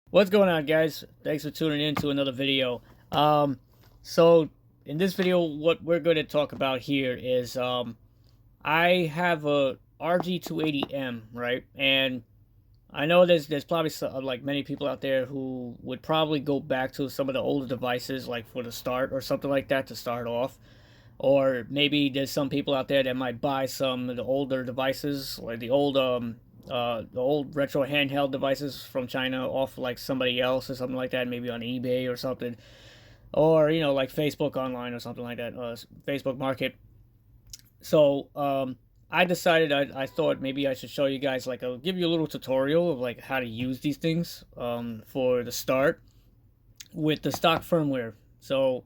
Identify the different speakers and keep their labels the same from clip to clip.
Speaker 1: What's going on, guys? Thanks for tuning in to another video. So in this video, what we're going to talk about here is I have a RG280M, right? And I know there's probably like many people out there who would probably go back to some of the older devices, like for the start or something like that, to start off. Or maybe there's some people out there that might buy some of the older devices, like the old retro handheld devices from China off like somebody else or something like that, maybe on eBay or something, or like Facebook online or something like that, Facebook Market. So I decided I thought maybe I should show you guys, like, I'll give you a little tutorial of like how to use these things for the start with the stock firmware. So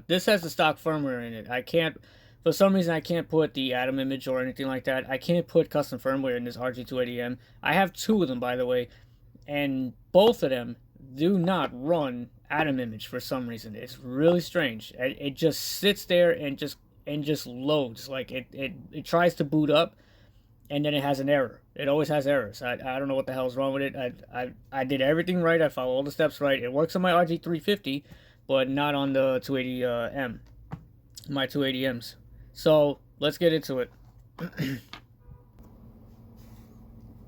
Speaker 1: this has the stock firmware in it. I can't, for some reason, I can't put the Atom image or anything like that. I can't put custom firmware in this RG280M. I have two of them, by the way, and both of them do not run Atom image for some reason. It's really strange. It just sits there and just loads. Like it tries to boot up, and then it has an error. It always has errors. I don't know what the hell's wrong with it. I did everything right. I followed all the steps right. It works on my RG350, but not on the 280M, my 280Ms. So let's get into it.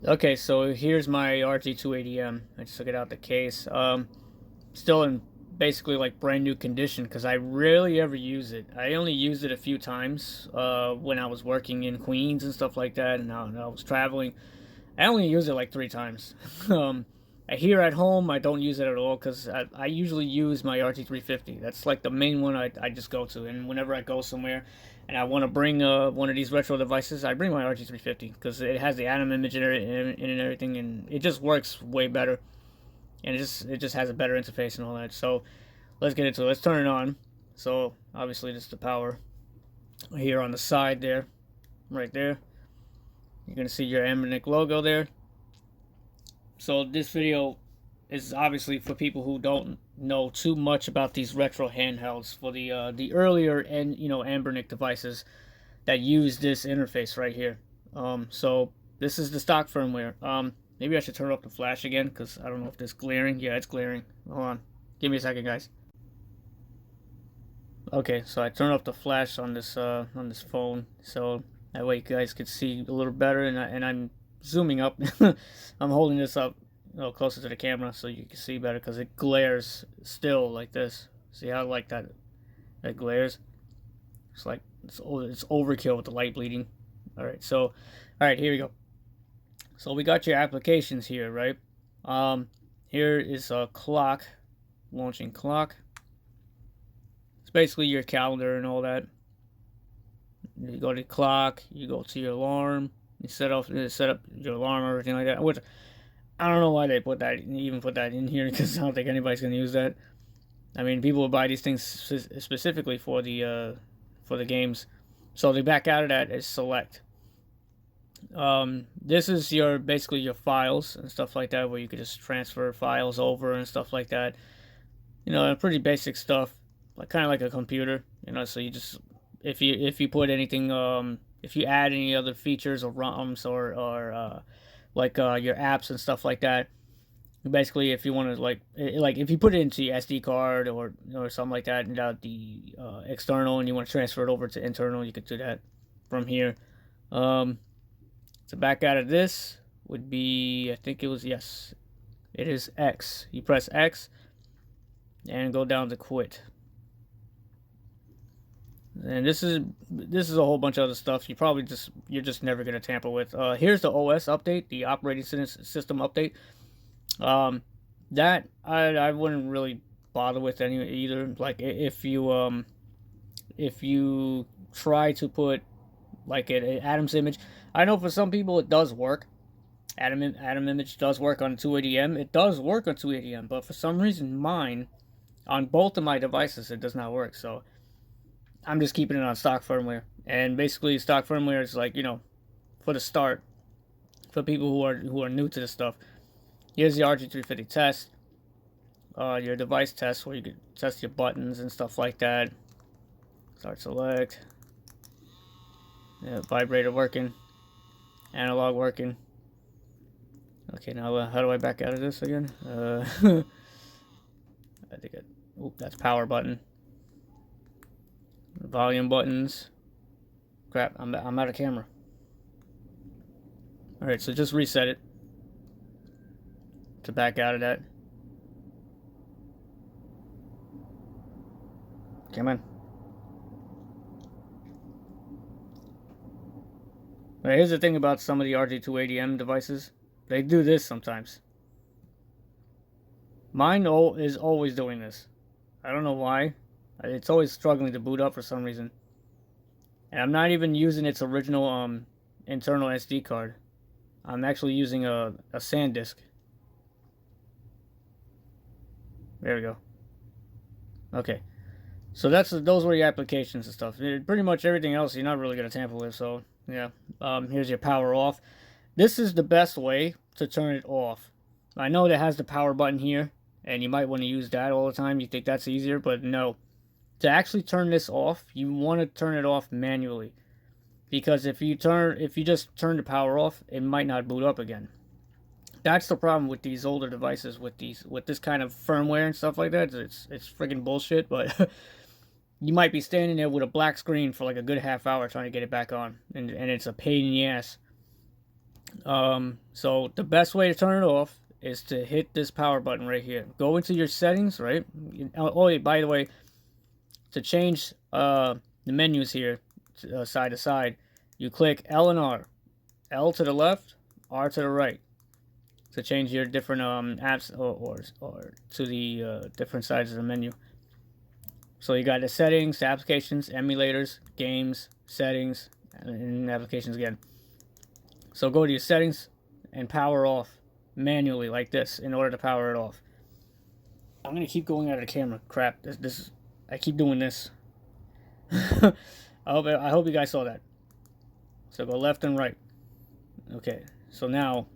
Speaker 1: Okay, so here's my RG280M. I just took it out the case. Still in basically like brand new condition because I rarely ever use it. I only used it a few times when I was working in Queens and stuff like that, and I was traveling. I only used it like 3 times. Here at home, I don't use it at all because I usually use my RG350. That's like the main one I just go to. And whenever I go somewhere and I want to bring one of these retro devices, I bring my RG350 because it has the Atom image in it and everything, and it just works way better. And it just has a better interface and all that. So let's get into it. Let's turn it on. So obviously this is the power here on the side there, right there. You're gonna see your Anbernic logo there. So this video is obviously for people who don't know too much about these retro handhelds, for the earlier and Anbernic devices that use this interface right here. So this is the stock firmware. Maybe I should turn off the flash again because I don't know if it's glaring. Yeah, it's glaring. Hold on, give me a second, guys. Okay, so I turned off the flash on this phone, so that way you guys could see a little better, and I'm zooming up. I'm holding this up closer to the camera so you can see better because it glares still like this. See how like that glares? It's like it's overkill with the light bleeding. Alright, here we go. So we got your applications here, right? Here is a clock, launching clock. It's basically your calendar and all that. You go to clock, you go to your alarm, you set up your alarm or everything like that. Which I don't know why they even put that in here because I don't think anybody's gonna use that. I mean, people will buy these things specifically for the games. So the back out of that is select. This is basically your files and stuff like that, where you could just transfer files over and stuff like that. Pretty basic stuff, like kind of like a computer. So you just if you put anything, if you add any other features or ROMs or like your apps and stuff like that. Basically, if you want to like if you put it into your SD card or something like that, and the external, and you want to transfer it over to internal, you could do that from here. To back out of this would be, I think it was, yes, it is X. You press X and go down to quit. And this is a whole bunch of other stuff you're just never gonna tamper with. Here's the OS update, the operating system update. That I wouldn't really bother with anyway either. Like if you try to put like an Atom's image, I know for some people it does work. Atom image does work on 280M. It does work on 280M, but for some reason mine, on both of my devices, it does not work. So I'm just keeping it on stock firmware. And basically stock firmware is like, for the start, for people who are new to this stuff. Here's the RG350 test. Your device test, where you can test your buttons and stuff like that. Start select. Yeah, vibrator working. Analog working. Okay, now how do I back out of this again? I think that's power button. Volume buttons. Crap, I'm out of camera. Alright, so just reset it to back out of that. Come on. Alright, here's the thing about some of the RG280M devices. They do this sometimes. Mine is always doing this. I don't know why. It's always struggling to boot up for some reason. And I'm not even using its original internal SD card. I'm actually using a SanDisk. There we go. Okay. So those were your applications and stuff. Pretty much everything else you're not really going to tamper with. So, yeah. Here's your power off. This is the best way to turn it off. I know that has the power button here, and you might want to use that all the time. You think that's easier, but no. To actually turn this off, you want to turn it off manually. Because if you just turn the power off, it might not boot up again. That's the problem with these older devices with this kind of firmware and stuff like that. It's friggin' bullshit, but you might be standing there with a black screen for like a good half hour trying to get it back on, and it's a pain in the ass. So the best way to turn it off is to hit this power button right here. Go into your settings, right? Oh, by the way, to change the menus here, side to side, you click L and R. L to the left, R to the right, to change your different apps or to the different sides of the menu. So you got the settings, the applications, emulators, games, settings, and applications again. So go to your settings and power off manually like this in order to power it off. I'm gonna keep going out of the camera. Crap, I keep doing this. I hope you guys saw that. So go left and right. Okay, so now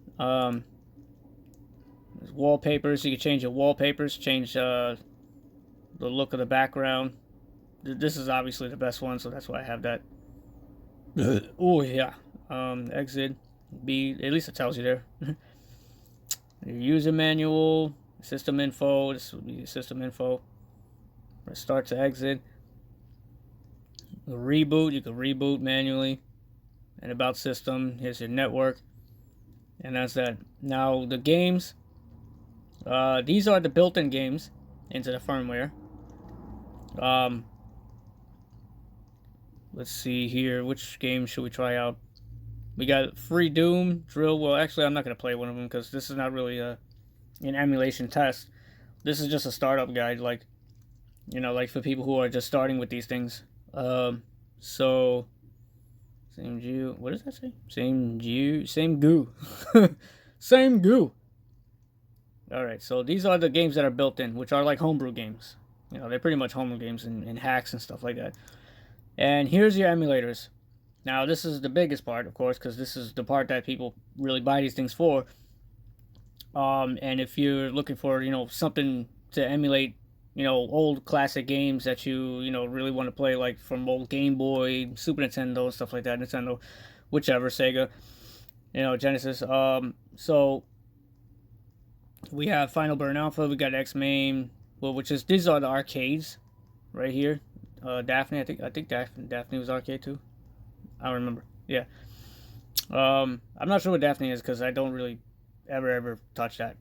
Speaker 1: wallpapers. You can change your wallpapers. Change the look of the background. This is obviously the best one, so that's why I have that. Oh yeah. Exit B. At least it tells you there. Your user manual, system info. This would be system info. Press start to exit. Reboot. You can reboot manually. And about system. Here's your network. And that's that. Now the games. These are the built-in games into the firmware. Let's see here. Which game should we try out? We got Free Doom, Drill. Well, actually, I'm not going to play one of them because this is not really an emulation test. This is just a startup guide, like, you know, like for people who are just starting with these things. So, same goo. What does that say? Same goo. Same goo. Same goo. Alright, so these are the games that are built in, which are like homebrew games. You know, they're pretty much homebrew games and hacks and stuff like that. And here's your emulators. Now, this is the biggest part, of course, because this is the part that people really buy these things for. And if you're looking for, you know, something to emulate, you know, old classic games that you know, really want to play, like from old Game Boy, Super Nintendo, stuff like that, Nintendo, whichever, Sega, you know, Genesis. So we have Final Burn Alpha, we got X-Main, well, these are the arcades right here. Daphne, I think Daphne was arcade too. I don't remember. Yeah. I'm not sure what Daphne is because I don't really ever touch that.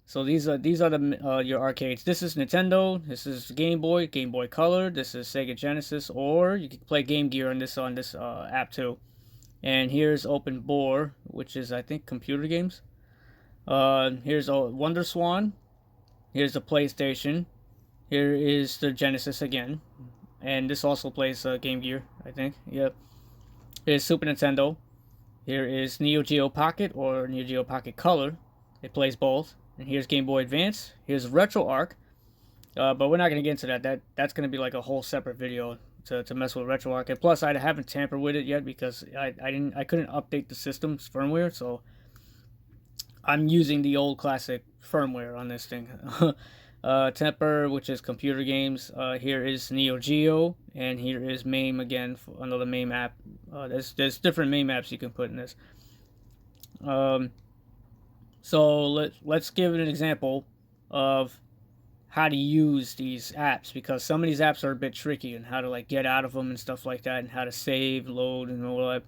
Speaker 1: So these are the your arcades. This is Nintendo. This is Game Boy Color. This is Sega Genesis, or you can play Game Gear on this app too. And here's Open Boar, which is I think computer games. Here's Wonder Swan. Here's the PlayStation. Here is the Genesis again. And this also plays Game Gear, I think. Yep. Here's Super Nintendo. Here is Neo Geo Pocket or Neo Geo Pocket Color. It plays both. And here's Game Boy Advance. Here's RetroArch. But we're not going to get into that. That's going to be like a whole separate video to mess with RetroArch. And plus, I haven't tampered with it yet because I couldn't update the system's firmware. So I'm using the old classic firmware on this thing. Temper, which is computer games. Here is Neo Geo, and here is MAME again, for another MAME app. There's different MAME apps you can put in this. So let's give an example of how to use these apps, because some of these apps are a bit tricky and how to like get out of them and stuff like that, and how to save, load, and all that.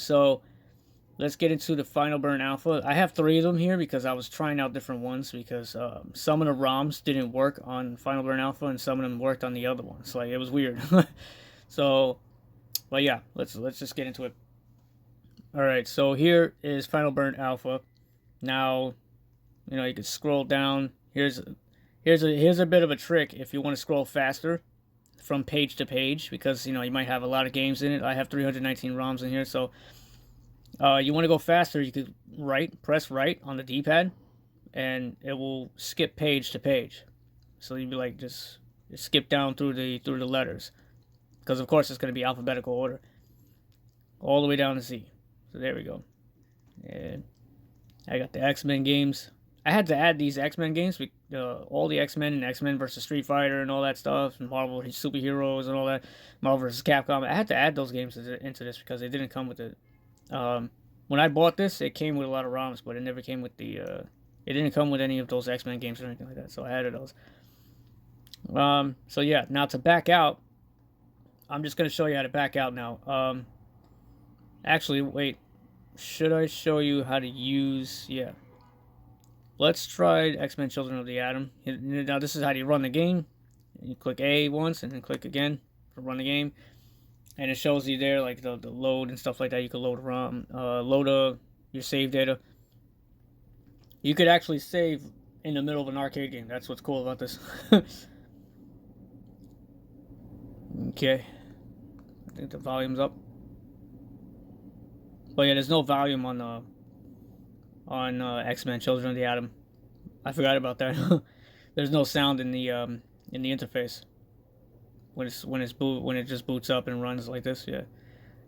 Speaker 1: So let's get into the Final Burn Alpha. I have 3 of them here because I was trying out different ones, because some of the ROMs didn't work on Final Burn Alpha and some of them worked on the other ones. Like, it was weird. So, but yeah, let's just get into it. All right, so here is Final Burn Alpha. Now, you know, you can scroll down. Here's a bit of a trick if you want to scroll faster from page to page, because you know you might have a lot of games in it. I have 319 ROMs in here, so you want to go faster. You could press right on the D-pad, and it will skip page to page. So you'd be like just skip down through the letters, because of course it's going to be alphabetical order all the way down to Z. So there we go. And I got the X-Men games. I had to add these X-Men games, all the X-Men and X-Men versus Street Fighter and all that stuff, and Marvel Superheroes and all that, Marvel vs. Capcom. I had to add those games into this because they didn't come with it. When I bought this, it came with a lot of ROMs, but it never came with the, it didn't come with any of those X-Men games or anything like that, so I added those. So yeah, now to back out, I'm just going to show you how to back out now. Actually, wait, should I show you how to use, yeah. Let's try X-Men Children of the Atom. Now this is how you run the game. You click A once and then click again to run the game. And it shows you there like the load and stuff like that. You can load ROM, load your save data. You could actually save in the middle of an arcade game. That's what's cool about this. Okay. I think the volume's up. But yeah, there's no volume on X-Men Children of the Atom. I forgot about that. There's no sound in the interface when it just boots up and runs like this. Yeah,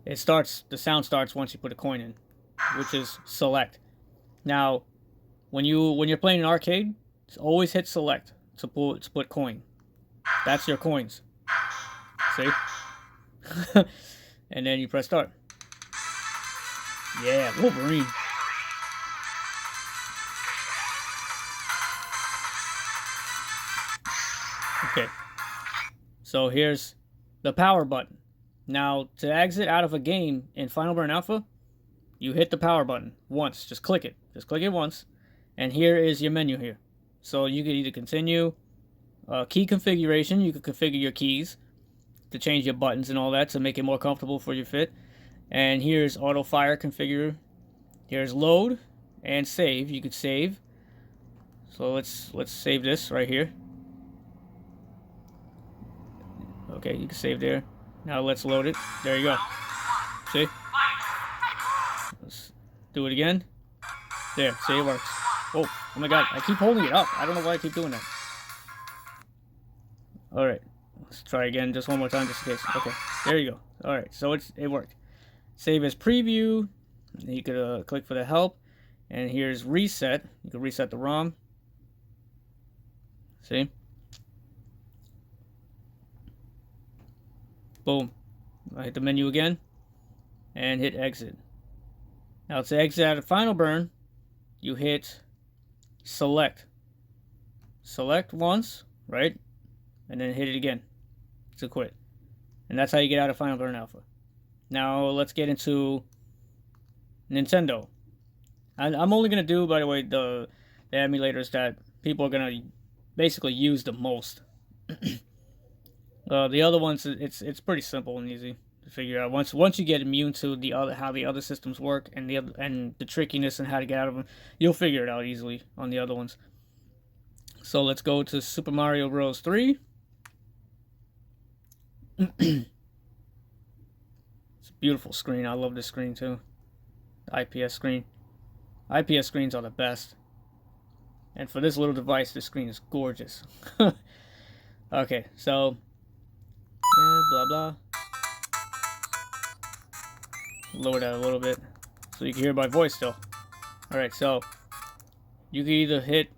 Speaker 1: the sound starts once you put a coin in, which is select. Now, when you're playing an arcade, always hit select to put coin. That's your coins. See? And then you press start. Yeah, Wolverine. Okay. So here's the power button. Now, to exit out of a game in Final Burn Alpha, you hit the power button once. Just click it. Just click it once. And here is your menu here. So you can either continue key configuration. You can configure your keys to change your buttons and all that to make it more comfortable for your fit. And here's auto fire configure. Here's load and save. You could save. So let's save this right here. Okay, you can save there. Now let's load it. There you go. See? Let's do it again. There, see, it works. Oh my god, I keep holding it up. I don't know why I keep doing that. Alright, let's try again just one more time just in case. Okay, there you go. Alright, so it worked. Save as preview. You could click for the help. And here's reset. You can reset the ROM. See? Boom. I hit the menu again. And hit exit. Now to exit out of Final Burn, you hit select. Select once, right? And then hit it again to quit. And that's how you get out of Final Burn Alpha. Now let's get into Nintendo. I'm only going to do, by the way, the emulators that people are going to basically use the most. The other ones, it's pretty simple and easy to figure out. Once you get immune to how the other systems work and the trickiness and how to get out of them, you'll figure it out easily on the other ones. So let's go to Super Mario Bros. 3. It's a beautiful screen. I love this screen too. The IPS screen. IPS screens are the best. And for this little device, this screen is gorgeous. Okay, so yeah, blah blah. Lower that a little bit so you can hear my voice still. Alright, so you can either hit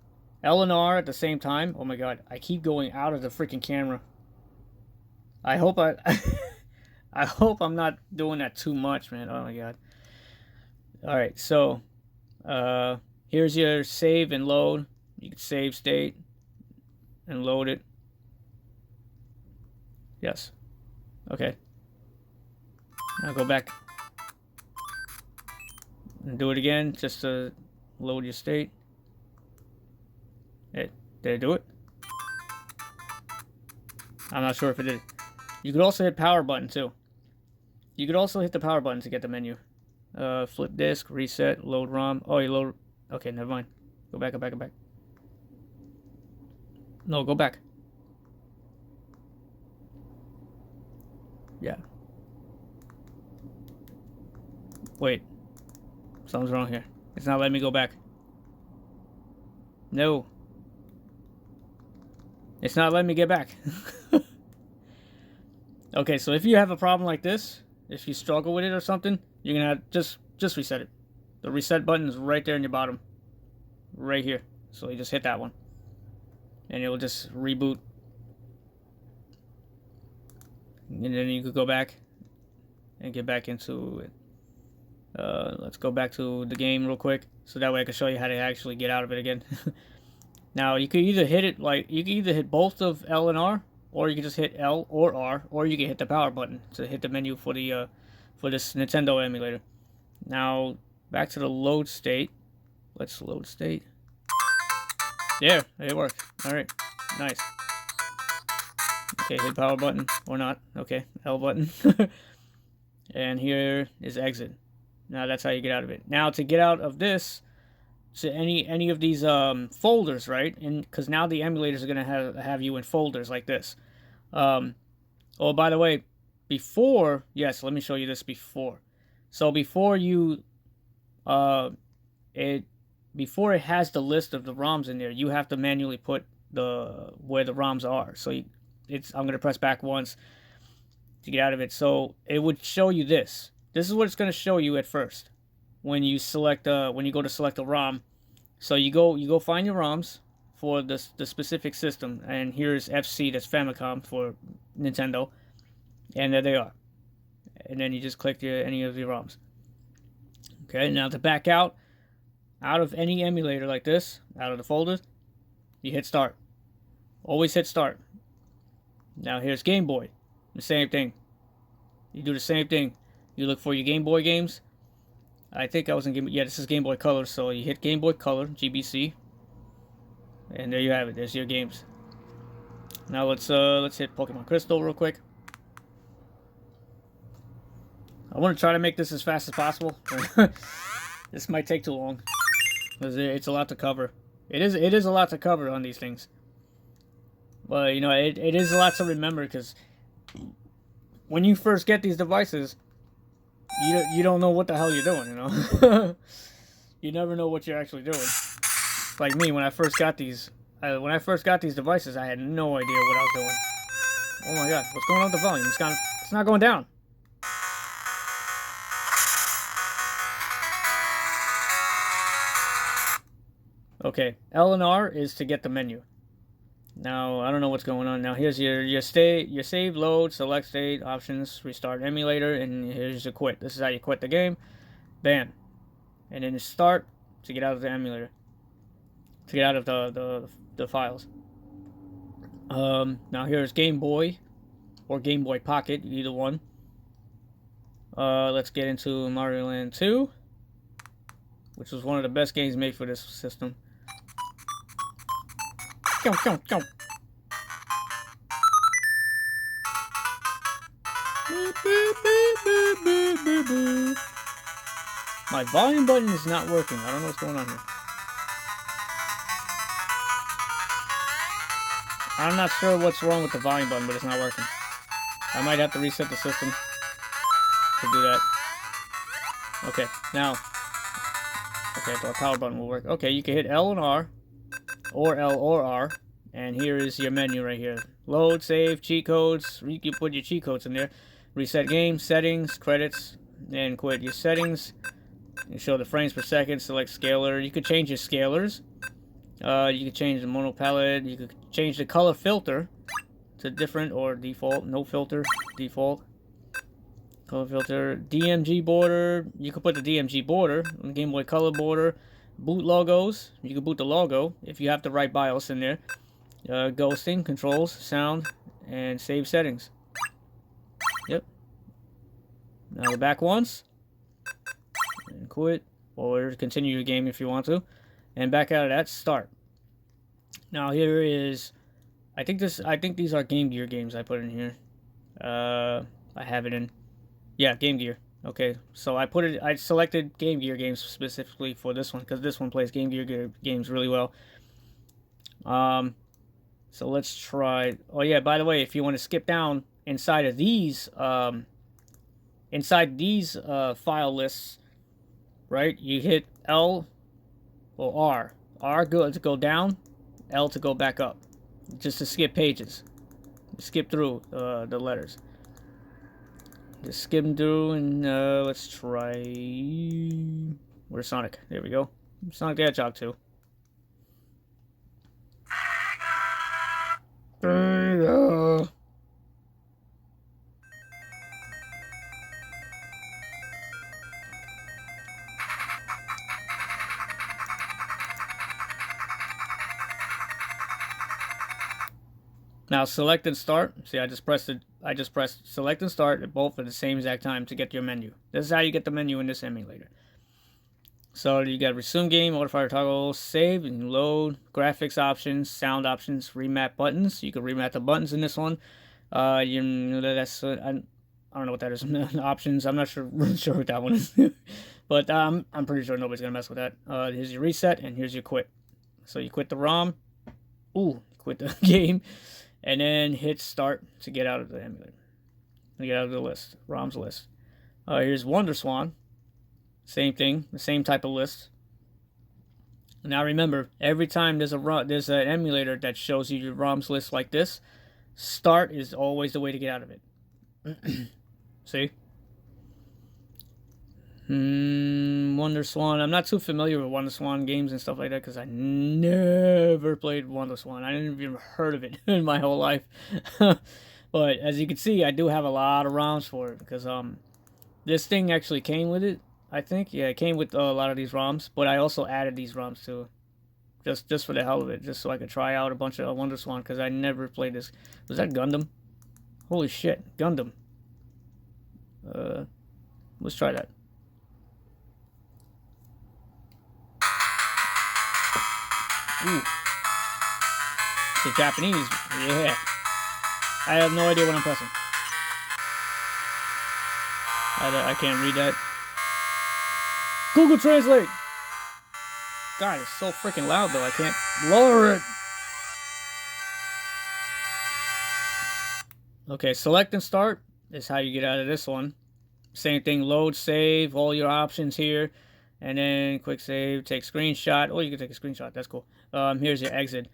Speaker 1: L and R at the same time. Oh my god, I keep going out of the freaking camera. I hope I hope I'm not doing that too much, man. Oh my god. Alright, so here's your save and load. You can save state and load it. Yes. Okay. Now go back and do it again just to load your state. Did it do it? I'm not sure if it did. You could also hit power button too. You could also hit the power button to get the menu. Flip disk, reset, load ROM. Oh, you load. Okay, never mind. Go back, go back, go back. No, go back. Yeah. Wait. Something's wrong here. It's not letting me go back. No. It's not letting me get back. Okay, so if you have a problem like this, if you struggle with it or something, you're gonna have just reset it. The reset button is right there in your bottom. Right here. So you just hit that one. And it'll just reboot. And then you could go back and get back into it. Let's go back to the game real quick, so that way I can show you how to actually get out of it again. Now you could either hit it you can either hit both of L and R, or you can just hit L or R, or you can hit the power button to hit the menu for the for this Nintendo emulator. Now back to the load state. Let's load state. There, it worked. All right, nice. Okay, hit power button or not. Okay, L button. And here is exit. Now that's how you get out of it. Now to get out of this, to any of these folders, right? And because now the emulators are gonna have you in folders like this. Oh, by the way, before, yes, let me show you this before. So before you before it has the list of the ROMs in there, you have to manually put where the ROMs are. So I'm gonna press back once to get out of it. So it would show you this. This is what it's gonna show you at first when you select when you go to select a ROM. So you go find your ROMs for the specific system, and here's FC, that's Famicom for Nintendo, and there they are. And then you just click any of the ROMs. Okay, now to back out of any emulator like this, out of the folders, you hit start. Always hit start. Now here's Game Boy. The same thing. You do the same thing. You look for your Game Boy games. I think I was in Game Boy. Yeah, this is Game Boy Color. So you hit Game Boy Color, GBC. And there you have it. There's your games. Now let's hit Pokemon Crystal real quick. I want to try to make this as fast as possible. This might take too long, because it's a lot to cover. It is a lot to cover on these things. But you know, it is a lot to remember, because when you first get these devices, you don't know what the hell you're doing. You know, you never know what you're actually doing. Like me, when I first got these devices, I had no idea what I was doing. Oh my god, what's going on with the volume? It's not going down. Okay, L and R is to get the menu. Now, I don't know what's going on. Now, here's your save, load, select state, options, restart emulator, and here's your quit. This is how you quit the game. Bam. And then start to get out of the emulator. To get out of the files. Now, here's Game Boy or Game Boy Pocket, either one. Let's get into Mario Land 2, which was one of the best games made for this system. Go. My volume button is not working. I don't know what's going on here. I'm not sure what's wrong with the volume button, but it's not working. I might have to reset the system to do that. Okay, now. Okay, the power button will work. Okay, you can hit L and R. Or L or R, and here is your menu right here. Load, save, cheat codes. You can put your cheat codes in there. Reset game, settings, credits, and quit. Your settings, you show the frames per second, select scaler. You could change your scalers. You can change the mono palette. You could change the color filter to different or default. No filter, default. Color filter. DMG border. You can put the DMG border on the Game Boy Color border. Boot logos. You can boot the logo if you have the right BIOS in there. Ghosting, controls, sound, and save settings. Yep. Now we're back once. And quit. Or continue your game if you want to. And back out of that, start. Now here is, I think these are Game Gear games I put in here. I have it in, yeah, Game Gear. Okay, so I selected Game Gear games specifically for this one because this one plays Game Gear games really well. So let's try. Oh yeah, by the way, if you want to skip down inside of these, file lists, right? You hit L or R. R to go down, L to go back up, just to skip pages. Skip through the letters. Just skim through and let's try. Where's Sonic? There we go. Sonic the Hedgehog 2. There we go. Now select and start. See, I just pressed select and start both at the same exact time to get your menu. This is how you get the menu in this emulator. So you got resume game, modifier toggle, save and load, graphics options, sound options, remap buttons. You can remap the buttons in this one. I don't know what that is. Options. I'm not really sure what that one is, but I'm pretty sure nobody's gonna mess with that. Here's your reset and here's your quit. So you quit the ROM. Ooh, quit the game. And then hit start to get out of the emulator. Get out of the list, ROM's list. Here's WonderSwan. Same thing, the same type of list. Now remember, every time there's an emulator that shows you your ROM's list like this, start is always the way to get out of it. See? WonderSwan. I'm not too familiar with WonderSwan games and stuff like that because I never played WonderSwan. I didn't even heard of it in my whole life. But as you can see, I do have a lot of ROMs for it because this thing actually came with it. I think, yeah, it came with a lot of these ROMs, but I also added these ROMs to it, just for the hell of it, just so I could try out a bunch of WonderSwan because I never played this. Was that Gundam? Holy shit, Gundam. Let's try that. Ooh. The Japanese, yeah. I have no idea what I'm pressing. I can't read that. Google Translate! God, it's so freaking loud though, I can't lower it. Okay, select and start is how you get out of this one. Same thing, load, save, all your options here. And then quick save, take screenshot. Oh, you can take a screenshot, that's cool. Here's your exit.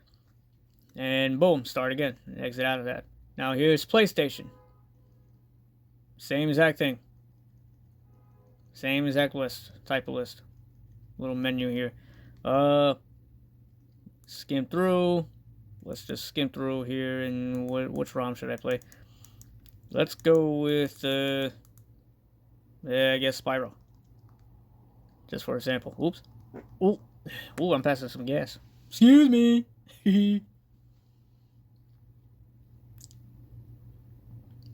Speaker 1: And boom, start again. Exit out of that. Now here's PlayStation. Same exact thing. Same exact list, type of list. Little menu here. Skim through. Let's just skim through here. And which ROM should I play? Let's go with, yeah, I guess Spyro. Just for example. Oops. Ooh. Ooh, I'm passing some gas. Excuse me.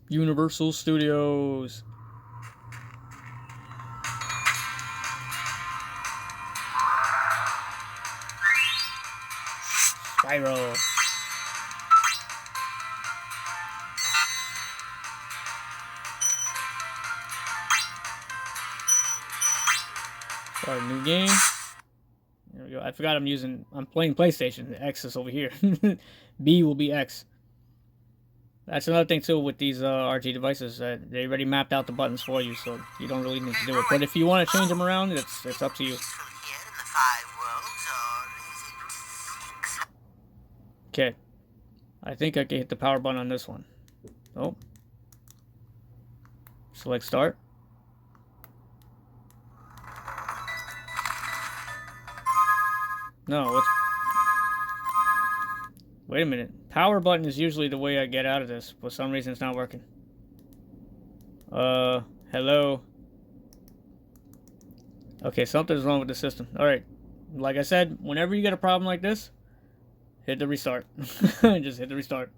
Speaker 1: Universal Studios. Spyro. Start a new game. There we go. I forgot I'm playing PlayStation. The X is over here. B will be X. That's another thing too with these RG devices. They already mapped out the buttons for you, so you don't really need to do it. But if you want to change them around, it's up to you. Okay. I think I can hit the power button on this one. Oh. Select start. No, let's... Wait a minute. Power button is usually the way I get out of this. For some reason, it's not working. Hello. Okay, something's wrong with the system. Alright. Like I said, whenever you get a problem like this, hit the restart. Just hit the restart.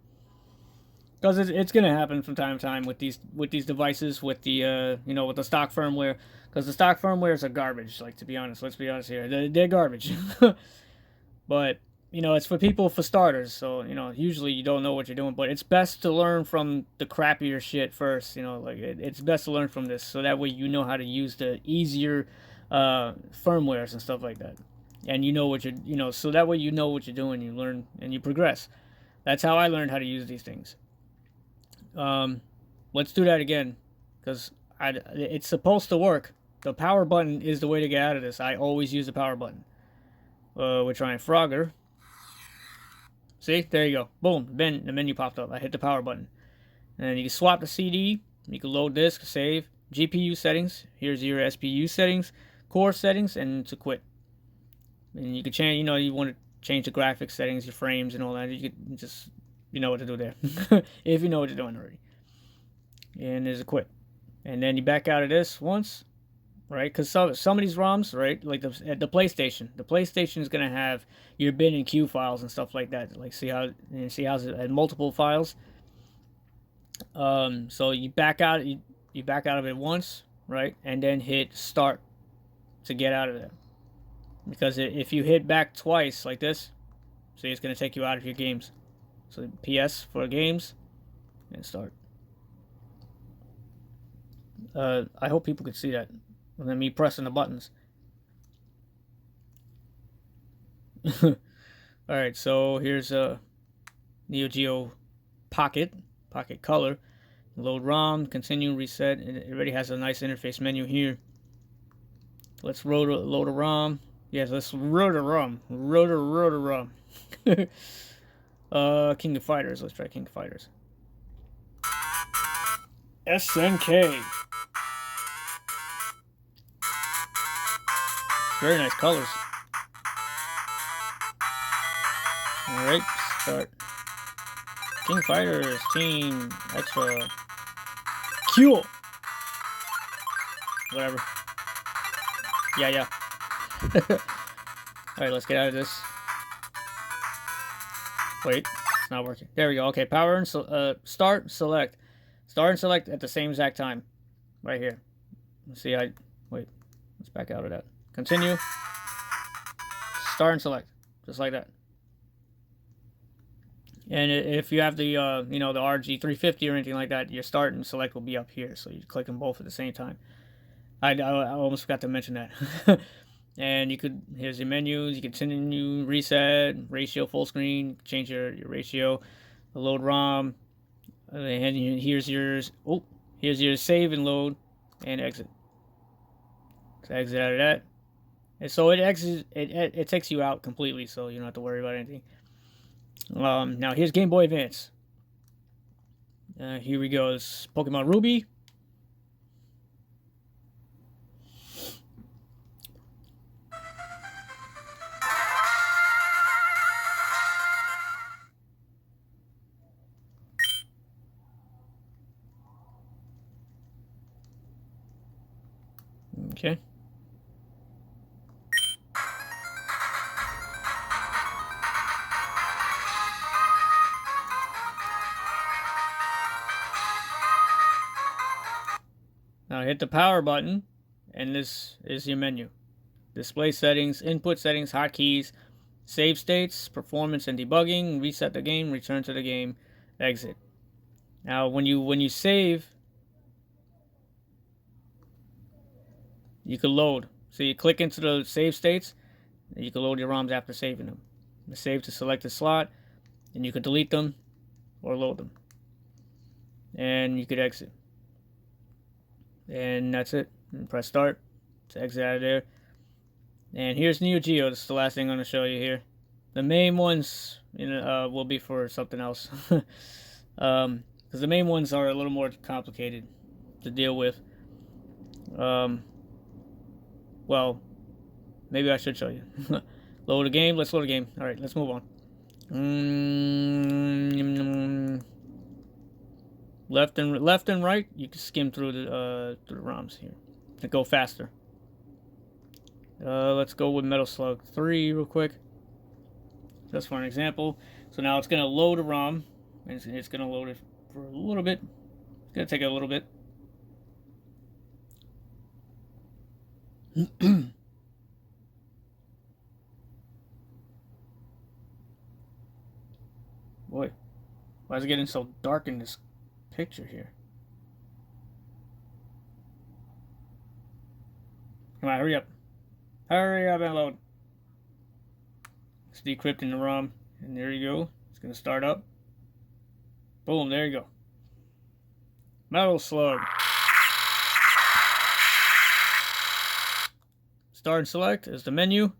Speaker 1: Because it's gonna happen from time to time with these devices, with the with the stock firmware. Because the stock firmwares are garbage. Like, to be honest, let's be honest here, they're garbage. But it's for people, for starters. So usually you don't know what you're doing, but it's best to learn from the crappier shit first. Like it's best to learn from this, so that way you know how to use the easier firmwares and stuff like that, and what you're so that way you know what you're doing, you learn and you progress. That's how I learned how to use these things. Let's do that again, because it's supposed to work. The power button is the way to get out of this. I always use the power button. We're trying Frogger. See, there you go. Boom, then the menu popped up. I hit the power button, and then you can swap the CD. You can load disk, save, GPU settings. Here's your SPU settings, core settings, and to quit. And you can change. You want to change the graphics settings, your frames, and all that. You can just what to do there if you know what you're doing already. And there's a quit, and then you back out of this once, right? Because some of these ROMs, right, like the PlayStation is gonna have your bin and queue files and stuff like that. Like see how it had multiple files. So you back out of it once, right, and then hit start to get out of there. Because if you hit back twice like this, see, it's gonna take you out of your games. So PS for games and start. I hope people could see that. And then me pressing the buttons. Alright, so here's a Neo Geo Pocket Color. Load ROM, continue, reset. It already has a nice interface menu here. Let's load a ROM. Yes, let's load a ROM. Load a ROM. King of Fighters. Let's try King of Fighters. SNK. Very nice colors. Alright, start. King Fighters, Team Extra. Cool. Whatever. Yeah. Alright, let's get out of this. Wait, it's not working. There we go. Okay, power and start, select. Start and select at the same exact time. Right here. Let's see, wait. Let's back out of that. Continue. Start and select. Just like that. And if you have the, the RG350 or anything like that, your start and select will be up here. So you click them both at the same time. I almost forgot to mention that. And here's your menus. You can continue, reset, ratio, full screen, change your ratio, the load ROM. And here's your save and load and exit. So exit out of that. And so it takes you out completely, so you don't have to worry about anything. Now here's Game Boy Advance. Here we go. It's Pokemon Ruby. Okay. Now hit the power button, and this is your menu. Display settings, input settings, hotkeys, save states, performance and debugging, reset the game, return to the game, exit. Now when you save, you can load. So you click into the save states, and you can load your ROMs after saving them. Save to select a slot, and you can delete them or load them. And you could exit. And that's it. And press start to exit out of there. And here's Neo Geo. This is the last thing I'm going to show you here. The main ones will be for something else. Because the main ones are a little more complicated to deal with. Well, maybe I should show you. Load a game. Let's load a game. Alright, let's move on. Left and right, you can skim through the ROMs here to go faster. Let's go with Metal Slug 3 real quick, just for an example. So now it's gonna load a ROM, and it's gonna load it for a little bit. It's gonna take a little bit. Boy, why is it getting so dark in this picture here? Come on, hurry up. Hurry up and load. It's decrypting the ROM, and there you go. It's gonna start up. Boom, there you go. Metal Slug. Start and select is the menu.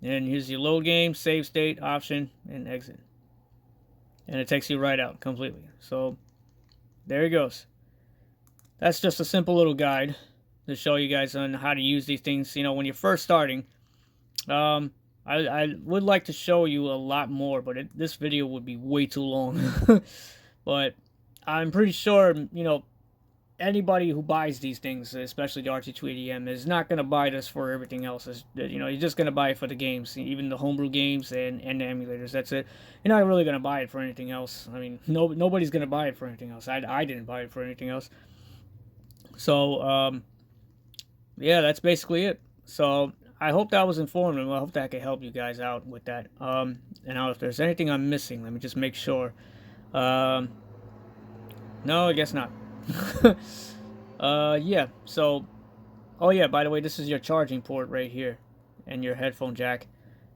Speaker 1: And here's your load game, save state, option, and exit. And it takes you right out completely. So there it goes. That's just a simple little guide to show you guys on how to use these things. You know, when you're first starting, I would like to show you a lot more, but this video would be way too long. But I'm pretty sure, you know, anybody who buys these things, especially the RG280M, is not going to buy this for everything else. You know, you're just going to buy it for the games, even the homebrew games and the emulators. That's it. You're not really going to buy it for anything else. I mean, nobody's going to buy it for anything else. I didn't buy it for anything else. So, yeah, that's basically it. So I hope that was informative. I hope that could help you guys out with that. And now if there's anything I'm missing, let me just make sure. No, I guess not. Yeah, so, oh yeah, by the way, this is your charging port right here, and your headphone jack,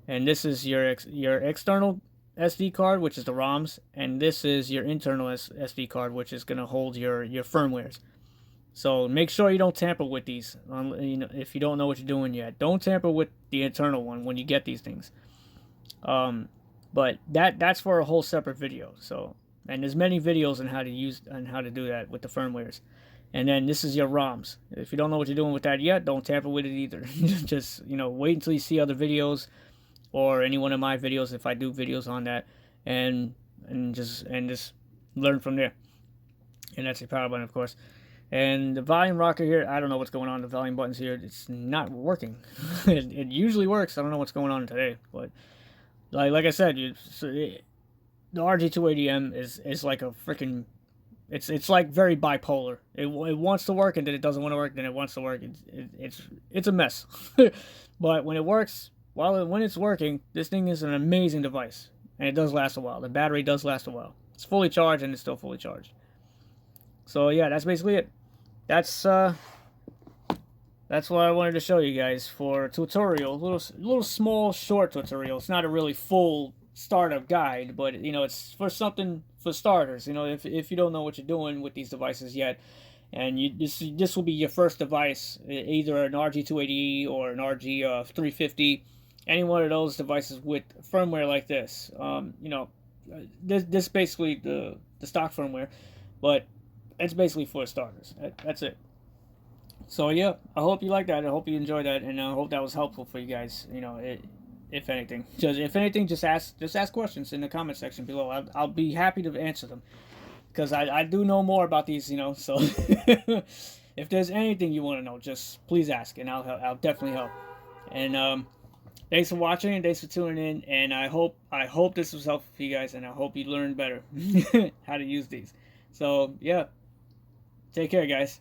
Speaker 1: and this is your external SD card, which is the ROMs, and this is your internal SD card, which is going to hold your firmwares. So make sure you don't tamper with these, you know, if you don't know what you're doing yet. Don't tamper with the internal one when you get these things. But that's for a whole separate video. So, and there's many videos on how to use and how to do that with the firmwares. And then this is your ROMs. If you don't know what you're doing with that yet, don't tamper with it either. Just, you know, wait until you see other videos or any one of my videos if I do videos on that, and just learn from there. And that's your power button, of course. And the volume rocker here, I don't know what's going on. The volume buttons here, it's not working. It usually works. I don't know what's going on today, but like I said, the RG280M is like a freaking, it's like very bipolar. It wants to work and then it doesn't want to work. Then it wants to work. It's a mess. But when it works, when it's working, this thing is an amazing device, and it does last a while. The battery does last a while. It's fully charged and it's still fully charged. So yeah, that's basically it. That's what I wanted to show you guys for a tutorial. Little small short tutorial. It's not a really full startup guide, but you know, it's for something for starters. You know, if you don't know what you're doing with these devices yet, and this will be your first device, either an RG280 or an RG350, any one of those devices with firmware like this. You know, this basically the stock firmware, but it's basically for starters. That's it. So yeah, I hope you like that. I hope you enjoyed that, and I hope that was helpful for you guys. You know, if anything, just ask questions in the comment section below. I'll be happy to answer them, because I do know more about these. You know, so if there's anything you want to know, just please ask, and I'll definitely help. And thanks for watching, and thanks for tuning in. And I hope this was helpful for you guys, and I hope you learned better how to use these. So yeah, take care, guys.